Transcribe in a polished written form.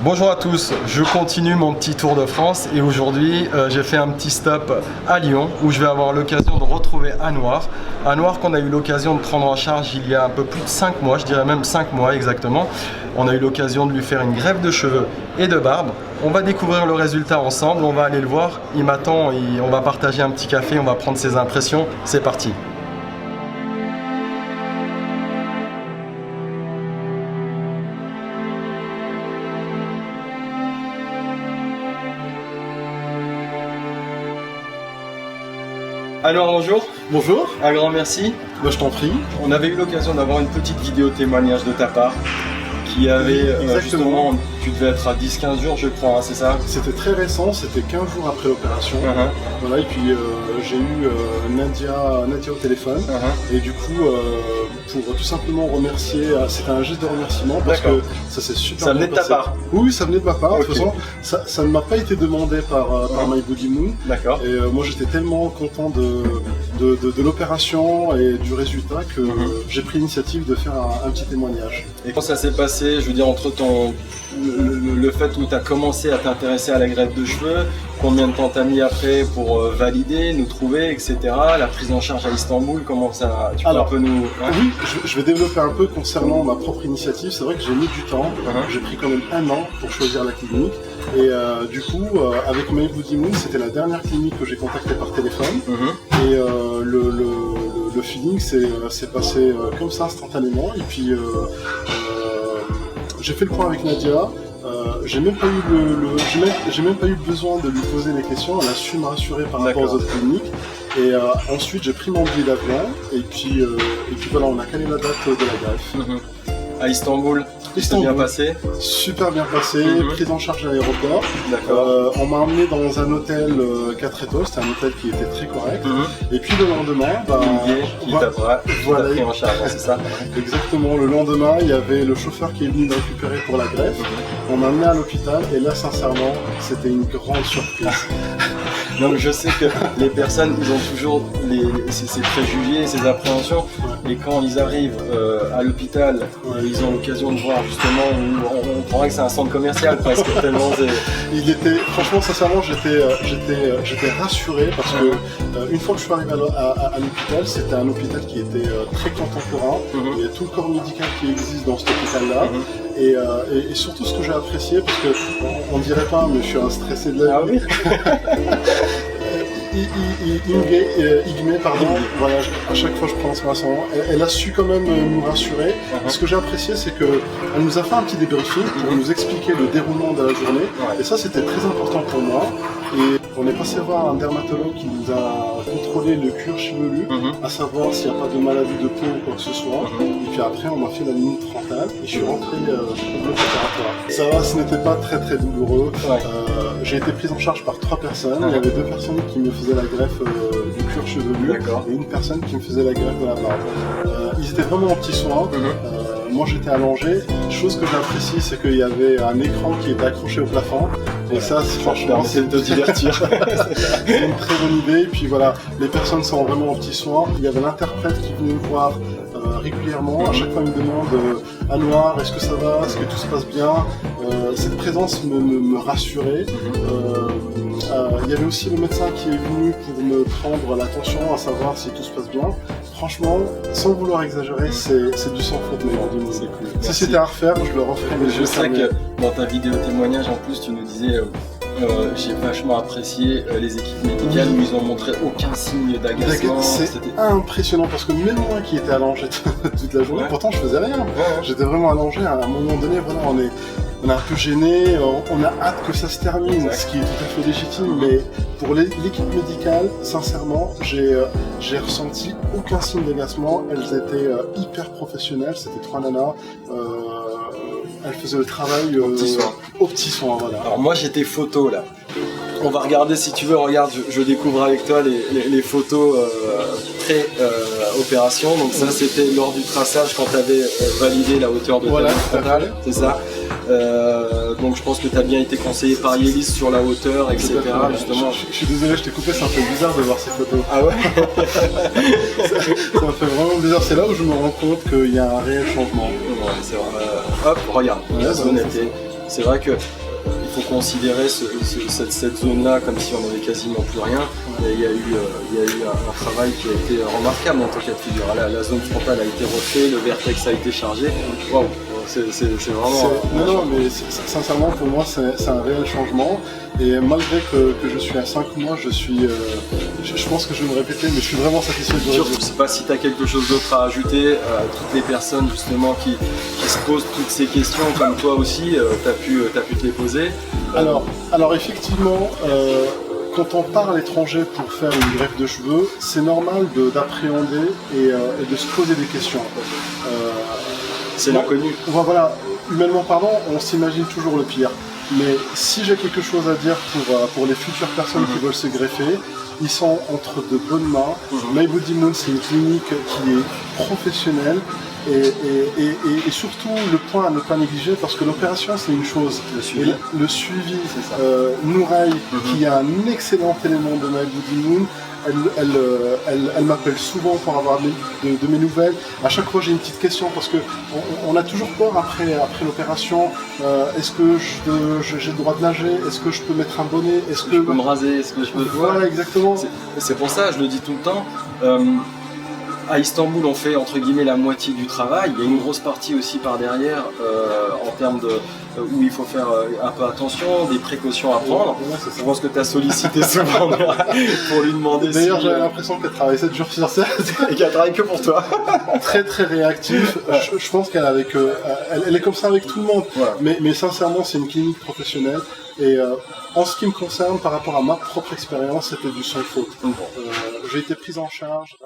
Bonjour à tous, je continue mon petit tour de France et aujourd'hui j'ai fait un petit stop à Lyon où je vais avoir l'occasion de retrouver Anouar. Anouar qu'on a eu l'occasion de prendre en charge il y a un peu plus de 5 mois, je dirais même 5 mois exactement. On a eu l'occasion de lui faire une greffe de cheveux et de barbe. On va découvrir le résultat ensemble, on va aller le voir. Il m'attend et on va partager un petit café, on va prendre ses impressions. C'est parti. Alors bonjour. Bonjour. Un grand merci. Moi je t'en prie. On avait eu l'occasion d'avoir une petite vidéo témoignage de ta part qui avait justement, tu devais être à 10-15 jours je crois, hein, c'est ça? C'était très récent, c'était 15 jours après l'opération. Voilà, et puis j'ai eu Nadia au téléphone. Et du coup, pour tout simplement remercier, c'était un geste de remerciement parce que ça s'est super bien passé. Ça venait de ta part? Oui, ça venait de ma part. Okay. De toute façon, ça ne m'a pas été demandé par My Body Moon. D'accord. Et moi j'étais tellement content de l'opération et du résultat que j'ai pris l'initiative de faire un petit témoignage. Et quand ça s'est passé, je veux dire, entre le fait où tu as commencé à t'intéresser à la greffe de cheveux, combien de temps t'as mis après pour valider, nous trouver, etc. La prise en charge à Istanbul, comment ça, tu peux un peu nous... Hein? Oui, je vais développer un peu concernant ma propre initiative. C'est vrai que j'ai mis du temps, j'ai pris quand même 1 an pour choisir la clinique. Et du coup, avec My Body Moon, c'était la dernière clinique que j'ai contactée par téléphone. Et le feeling s'est passé comme ça instantanément. Et puis j'ai fait le point avec Nadia. J'ai même pas eu besoin de lui poser des questions. Elle a su me rassurer par rapport aux autres cliniques. Et ensuite, j'ai pris mon billet d'avion. Et puis voilà, on a calé la date de la greffe. À Istanbul. Bien passé. Super bien passé, prise en charge à l'aéroport. D'accord. On m'a emmené dans un hôtel 4 étoiles, c'était un hôtel qui était très correct. Et puis le lendemain, qui t'a pris en charge, c'est ça? Exactement, le lendemain, il y avait le chauffeur qui est venu me récupérer pour la greffe. On m'a emmené à l'hôpital et là, sincèrement, c'était une grande surprise. Donc je sais que les personnes, ils ont toujours ces préjugés, ces appréhensions, et quand ils arrivent à l'hôpital, ils ont l'occasion de voir justement où on croirait que c'est un centre commercial presque, tellement c'est... Franchement, sincèrement, j'étais rassuré parce que une fois que je suis arrivé à l'hôpital, c'était un hôpital qui était très contemporain. Il y a tout le corps médical qui existe dans cet hôpital-là. Et surtout ce que j'ai apprécié, parce que on dirait pas, mais je suis un stressé de la vie. Igmé, pardon, voilà, à chaque fois je prononce mal son nom, elle a su quand même nous rassurer. Ce que j'ai apprécié, c'est qu'elle nous a fait un petit débriefing pour nous expliquer le déroulement de la journée, et ça c'était très important pour moi. Et on est passé voir un dermatologue qui nous a contrôlé le cuir chevelu, à savoir s'il n'y a pas de maladie de peau ou quoi que ce soit. Et puis après, on m'a fait la limite frontale et je suis rentré au bloc opératoire. Ça va, ce n'était pas très très douloureux. J'ai été pris en charge par 3 personnes. Il y avait 2 personnes qui me faisaient la greffe du cuir chevelu et une personne qui me faisait la greffe de la barbe. Ils étaient vraiment en petits soins. Moi j'étais allongé. Chose que j'apprécie, c'est qu'il y avait un écran qui était accroché au plafond. Et ça, franchement, c'est de divertir. C'est une très bonne idée. Et puis voilà, les personnes sont vraiment en petits soins. Il y avait l'interprète qui venait me voir régulièrement. À chaque fois, il me demande Anouar, est-ce que ça va? Est-ce que tout se passe bien? Cette présence me rassurait. Il y avait aussi le médecin qui est venu pour me prendre la tension, à savoir si tout se passe bien. Franchement, sans vouloir exagérer, c'est du sans faute. Si c'était à refaire, je le referais. Mais je sais que dans ta vidéo témoignage, en plus, tu nous disais j'ai vachement apprécié les équipes médicales où ils ont montré aucun signe d'agacement. C'était impressionnant parce que même moi qui étais allongé toute la journée, pourtant je faisais rien. J'étais vraiment allongé. À un moment donné, voilà, on est un peu gêné, on a hâte que ça se termine, ce qui est tout à fait légitime. Mais pour l'équipe médicale, sincèrement, j'ai ressenti aucun signe d'agacement. Elles étaient hyper professionnelles. C'était 3 nanas. Elle faisait le travail au petit soin, voilà. Alors moi j'étais photo là. On va regarder si tu veux, regarde, je découvre avec toi les photos pré-opération. Donc ça c'était lors du traçage quand tu avais validé la hauteur de ta frontale, c'est ça. Donc je pense que tu as bien été conseillé par Yélis sur la hauteur, etc. Justement. Je suis désolé, je t'ai coupé, c'est un peu bizarre de voir ces photos. Ah ouais. Ça me fait vraiment bizarre, c'est là où je me rends compte qu'il y a un réel changement. Ouais, c'est vrai. Hop, regarde, la honnêteté. c'est vrai que il faut considérer cette zone-là comme si on n'avait quasiment plus rien. Et il y a eu un travail qui a été remarquable dans ton cas de figure. La zone frontale a été refaite, le vertex a été chargé. Waouh, c'est vraiment... Non, mais sincèrement, pour moi, c'est un réel changement. Et malgré que je suis à 5 mois, je pense que je vais me répéter, mais je suis vraiment satisfait de Je ne sais pas si tu as quelque chose d'autre à ajouter à toutes les personnes justement qui se posent toutes ces questions, comme toi aussi, tu as pu te les poser. Alors effectivement, quand on part à l'étranger pour faire une greffe de cheveux, c'est normal d'appréhender et de se poser des questions. C'est l'inconnu. Voilà, humainement parlant, on s'imagine toujours le pire. Mais si j'ai quelque chose à dire pour les futures personnes qui veulent se greffer, ils sont entre de bonnes mains. My Body Moon, c'est une clinique qui est professionnelle et surtout le point à ne pas négliger, parce que l'opération c'est une chose, le suivi, Noureille, qui est un excellent élément de My Body Moon, elle m'appelle souvent pour avoir de mes nouvelles. À chaque fois j'ai une petite question parce que on a toujours peur après l'opération. Est-ce que j'ai le droit de nager? Est-ce que je peux mettre un bonnet? Est-ce que je peux me raser? Est-ce que je peux... Voilà, exactement. C'est pour ça, je le dis tout le temps. À Istanbul, on fait entre guillemets la moitié du travail. Il y a une grosse partie aussi par derrière en termes de où il faut faire un peu attention, des précautions à prendre. Je pense que tu as sollicité souvent pour lui demander. D'ailleurs, j'avais l'impression qu'elle travaille 7 jours sur 7 et qu'elle travaille que pour toi. Très très réactif. Je pense qu'elle elle est comme ça avec tout le monde. Voilà. Mais sincèrement, c'est une clinique professionnelle. Et en ce qui me concerne, par rapport à ma propre expérience, c'était du sans faute. J'ai été prise en charge.